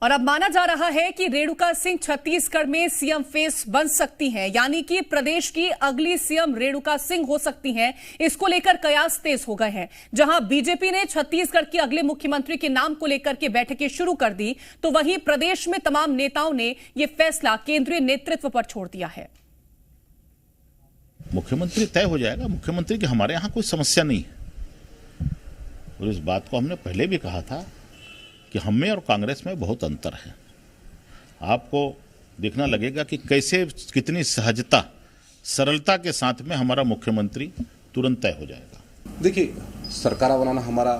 और अब माना जा रहा है कि रेणुका सिंह छत्तीसगढ़ में सीएम फेस बन सकती हैं, यानी कि प्रदेश की अगली सीएम रेणुका सिंह हो सकती हैं। इसको लेकर कयास तेज हो गए हैं। जहां बीजेपी ने छत्तीसगढ़ के अगले मुख्यमंत्री के नाम को लेकर के बैठकें शुरू कर दी, तो वहीं प्रदेश में तमाम नेताओं ने यह फैसला केंद्रीय नेतृत्व पर छोड़ दिया है। मुख्यमंत्री तय हो जाएगा। मुख्यमंत्री की हमारे यहां कोई समस्या नहीं है, और इस बात को हमने पहले भी कहा था कि हम में और कांग्रेस में बहुत अंतर है। आपको देखना लगेगा कि कैसे कितनी सहजता सरलता के साथ में हमारा मुख्यमंत्री तुरंत तय हो जाएगा। देखिए, सरकार बनाना हमारा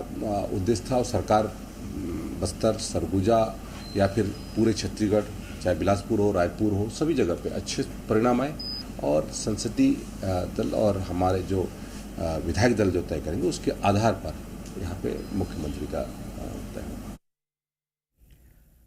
उद्देश्य था, और सरकार बस्तर, सरगुजा या फिर पूरे छत्तीसगढ़, चाहे बिलासपुर हो, रायपुर हो, सभी जगह पे अच्छे परिणाम आए, और संसदीय दल और हमारे जो विधायक दल जो तय करेंगे उसके आधार पर यहाँ पे मुख्यमंत्री का तय होगा।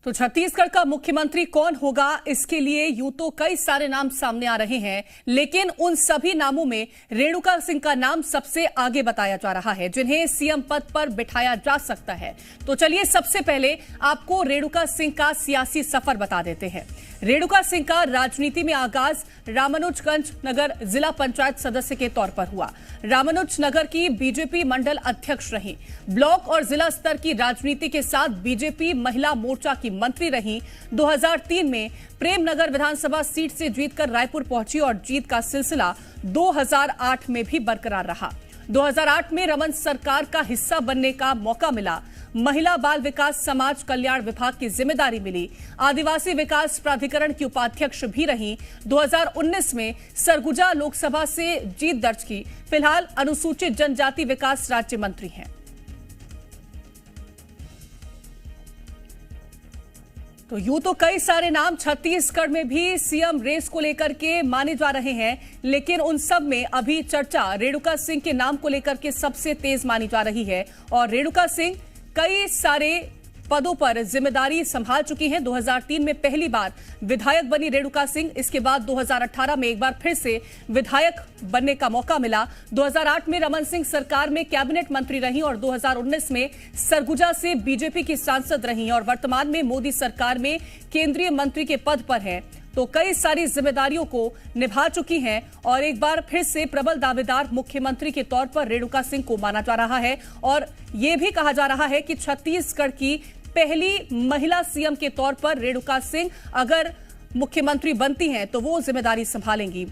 तो छत्तीसगढ़ का मुख्यमंत्री कौन होगा, इसके लिए यूं तो कई सारे नाम सामने आ रहे हैं, लेकिन उन सभी नामों में रेणुका सिंह का नाम सबसे आगे बताया जा रहा है, जिन्हें सीएम पद पर बिठाया जा सकता है। तो चलिए सबसे पहले आपको रेणुका सिंह का सियासी सफर बता देते हैं। रेणुका सिंह का राजनीति में आगाज रामानुजगंज नगर जिला पंचायत सदस्य के तौर पर हुआ। रामानुज नगर की बीजेपी मंडल अध्यक्ष रही। ब्लॉक और जिला स्तर की राजनीति के साथ बीजेपी महिला मोर्चा की मंत्री रही। 2003 में प्रेमनगर विधानसभा सीट से जीतकर रायपुर पहुंची और जीत का सिलसिला 2008 में भी बरकरार रहा। 2008 में रमन सरकार का हिस्सा बनने का मौका मिला। महिला बाल विकास समाज कल्याण विभाग की जिम्मेदारी मिली। आदिवासी विकास प्राधिकरण की उपाध्यक्ष भी रही। 2019 में सरगुजा लोकसभा से जीत दर्ज की। फिलहाल अनुसूचित जनजाति विकास राज्य मंत्री हैं। तो यूं तो कई सारे नाम छत्तीसगढ़ में भी सीएम रेस को लेकर के माने जा रहे हैं, लेकिन उन सब में अभी चर्चा रेणुका सिंह के नाम को लेकर के सबसे तेज मानी जा रही है। और रेणुका सिंह कई सारे पदों पर जिम्मेदारी संभाल चुकी हैं। 2003 में पहली बार विधायक बनी रेणुका सिंह। इसके बाद 2018 में एक बार फिर से विधायक बनने का मौका मिला। 2008 में रमन सिंह सरकार में कैबिनेट मंत्री रही और 2019 में सरगुजा से बीजेपी की सांसद रही और वर्तमान में मोदी सरकार में केंद्रीय मंत्री के पद पर हैं। तो कई सारी जिम्मेदारियों को निभा चुकी हैं और एक बार फिर से प्रबल दावेदार मुख्यमंत्री के तौर पर रेणुका सिंह को माना जा रहा है। और यह भी कहा जा रहा है कि छत्तीसगढ़ की पहली महिला सीएम के तौर पर रेणुका सिंह अगर मुख्यमंत्री बनती हैं तो वो जिम्मेदारी संभालेंगी।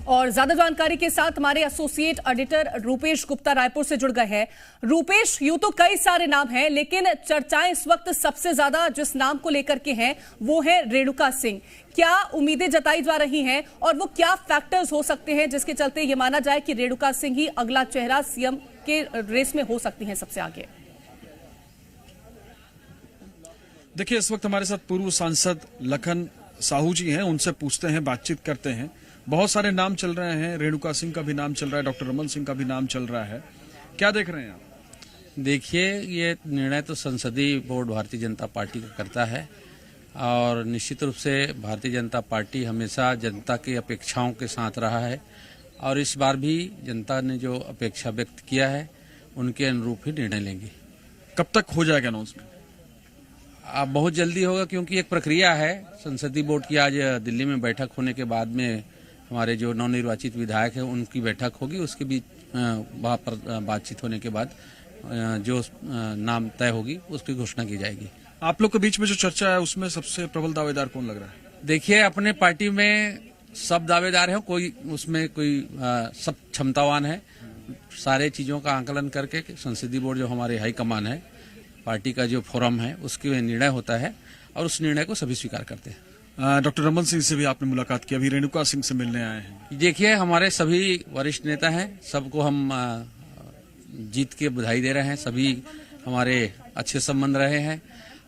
और ज्यादा जानकारी के साथ हमारे एसोसिएट एडिटर रूपेश गुप्ता रायपुर से जुड़ गए हैं। रूपेश, यूं तो कई सारे नाम हैं, लेकिन चर्चाएं इस वक्त सबसे ज्यादा जिस नाम को लेकर के हैं वो है रेणुका सिंह। क्या उम्मीदें जताई जा रही हैं और वो क्या फैक्टर्स हो सकते हैं जिसके चलते ये माना जाए कि रेणुका सिंह ही अगला चेहरा सीएम के रेस में हो सकती हैं सबसे आगे? देखिए, इस वक्त हमारे साथ पूर्व सांसद लखन साहू जी हैं, उनसे पूछते हैं, बातचीत करते हैं। बहुत सारे नाम चल रहे हैं, रेणुका सिंह का भी नाम चल रहा है, डॉक्टर रमन सिंह का भी नाम चल रहा है। क्या देख रहे हैं आप? देखिए, ये निर्णय तो संसदीय बोर्ड भारतीय जनता पार्टी का करता है, और निश्चित रूप से भारतीय जनता पार्टी हमेशा जनता की अपेक्षाओं के साथ रहा है, और इस बार भी जनता ने जो अपेक्षा व्यक्त किया है उनके अनुरूप ही निर्णय लेंगे। कब तक हो जाएगा अनाउंसमेंट? अब बहुत जल्दी होगा, क्योंकि एक प्रक्रिया है। संसदीय बोर्ड की आज दिल्ली में बैठक होने के बाद में हमारे जो नवनिर्वाचित विधायक हैं उनकी बैठक होगी। उसके बीच वहाँ पर बातचीत होने के बाद जो नाम तय होगी उसकी घोषणा की जाएगी। आप लोग के बीच में जो चर्चा है उसमें सबसे प्रबल दावेदार कौन लग रहा है? देखिए, अपने पार्टी में सब दावेदार हैं, कोई उसमें कोई सब क्षमतावान है। सारे चीजों का आंकलन करके संसदीय बोर्ड जो हमारे हाईकमान है, पार्टी का जो फोरम है, उसके निर्णय होता है और उस निर्णय को सभी स्वीकार करते हैं। डॉक्टर रमन सिंह से भी आपने मुलाकात की, अभी रेणुका सिंह से मिलने आए हैं। देखिए, हमारे सभी वरिष्ठ नेता हैं, सबको हम जीत के बधाई दे रहे हैं। सभी हमारे अच्छे संबंध रहे हैं,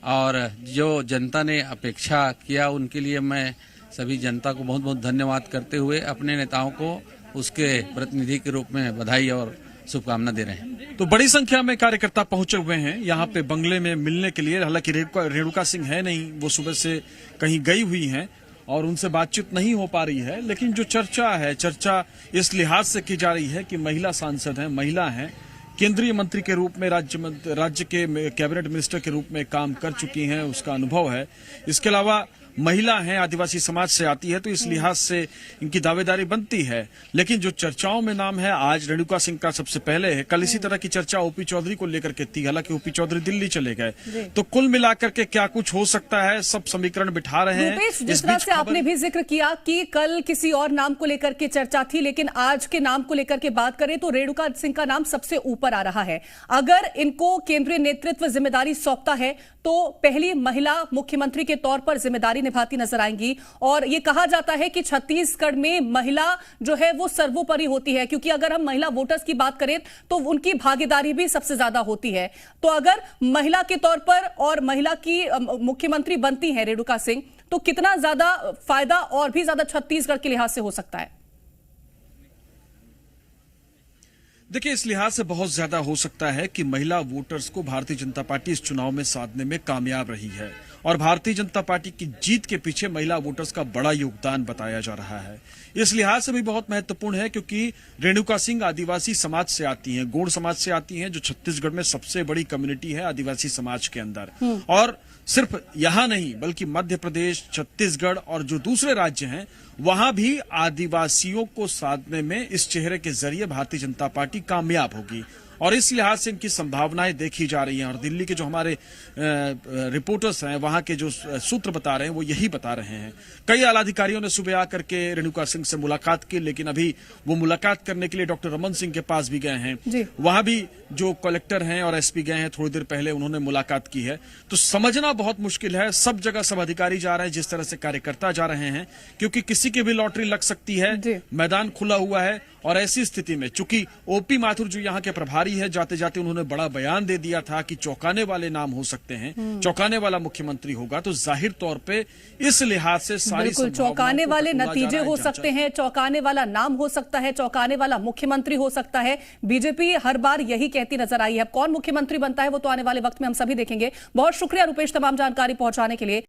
और जो जनता ने अपेक्षा किया उनके लिए मैं सभी जनता को बहुत बहुत धन्यवाद करते हुए अपने नेताओं को उसके प्रतिनिधि के रूप में बधाई और शुभकामना दे रहे हैं। तो बड़ी संख्या में कार्यकर्ता पहुंचे हुए हैं यहाँ पे बंगले में मिलने के लिए। हालांकि रेणुका सिंह है नहीं, वो सुबह से कहीं गई हुई हैं और उनसे बातचीत नहीं हो पा रही है। लेकिन जो चर्चा है, चर्चा इस लिहाज से की जा रही है कि महिला सांसद हैं, महिला हैं, केंद्रीय मंत्री के रूप में राज्य के कैबिनेट मिनिस्टर के रूप में काम कर चुकी हैं, उसका अनुभव है। इसके अलावा महिला हैं, आदिवासी समाज से आती है, तो इस लिहाज से इनकी दावेदारी बनती है। लेकिन जो चर्चाओं में नाम है, आज रेणुका सिंह का सबसे पहले है। कल इसी तरह की चर्चा ओपी चौधरी को लेकर के थी, हालांकि ओपी चौधरी दिल्ली चले गए। तो कुल मिलाकर के क्या कुछ हो सकता है, सब समीकरण बिठा रहे हैं। जिस तरह से आपने भी जिक्र किया कि कल किसी और नाम को लेकर के चर्चा थी, लेकिन आज के नाम को लेकर के बात करें तो रेणुका सिंह का नाम सबसे ऊपर आ रहा है। अगर इनको केंद्रीय नेतृत्व जिम्मेदारी सौंपता है तो पहली महिला मुख्यमंत्री के तौर पर जिम्मेदारी निभाती नजर आएंगी। और यह कहा जाता है कि छत्तीसगढ़ में महिला जो है वो सर्वोपरि होती है, क्योंकि अगर हम महिला वोटर्स की बात करें तो उनकी भागीदारी भी सबसे ज्यादा होती है। तो अगर महिला के तौर पर और महिला की मुख्यमंत्री बनती है रेणुका सिंह, तो कितना ज्यादा फायदा और भी ज्यादा छत्तीसगढ़ के लिहाज से हो सकता है? देखिए, इस लिहाज से बहुत ज्यादा हो सकता है कि महिला वोटर्स को भारतीय जनता पार्टी इस चुनाव में साधने में कामयाब रही है और भारतीय जनता पार्टी की जीत के पीछे महिला वोटर्स का बड़ा योगदान बताया जा रहा है। इस लिहाज से भी बहुत महत्वपूर्ण है क्योंकि रेणुका सिंह आदिवासी समाज से आती हैं, गौड़ समाज से आती हैं, जो छत्तीसगढ़ में सबसे बड़ी कम्युनिटी है आदिवासी समाज के अंदर। और सिर्फ यहां नहीं बल्कि मध्य प्रदेश, छत्तीसगढ़ और जो दूसरे राज्य हैं वहां भी आदिवासियों को साधने में इस चेहरे के जरिए भारतीय जनता पार्टी कामयाब होगी। और इस लिहाज से इनकी संभावनाएं देखी जा रही हैं। और दिल्ली के जो हमारे रिपोर्टर्स हैं, वहां के जो सूत्र बता रहे हैं, वो यही बता रहे हैं। कई आला अधिकारियों ने सुबह आकर के रेणुका सिंह से मुलाकात की, लेकिन अभी वो मुलाकात करने के लिए डॉक्टर रमन सिंह के पास भी गए हैं। वहां भी जो कलेक्टर हैं और एसपी गए हैं, थोड़ी देर पहले उन्होंने मुलाकात की है। तो समझना बहुत मुश्किल है। सब जगह सब अधिकारी जा रहे हैं, जिस तरह से कार्यकर्ता जा रहे हैं, क्योंकि किसी की भी लॉटरी लग सकती है। मैदान खुला हुआ है और ऐसी स्थिति में चूंकि ओपी माथुर जो यहाँ के प्रभारी है, जाते जाते उन्होंने बड़ा बयान दे दिया था कि चौंकाने वाले नाम हो सकते हैं, चौंकाने वाला मुख्यमंत्री होगा। तो जाहिर तौर पे इस लिहाज से सारी चौंकाने वाले नतीजे हो सकते हैं, चौंकाने वाला नाम हो सकता है, चौंकाने वाला मुख्यमंत्री हो सकता है। बीजेपी हर बार यही कहती नजर आई है। कौन मुख्यमंत्री बनता है वो तो आने वाले वक्त में हम सभी देखेंगे। बहुत शुक्रिया रुपेश तमाम जानकारी पहुंचाने के लिए।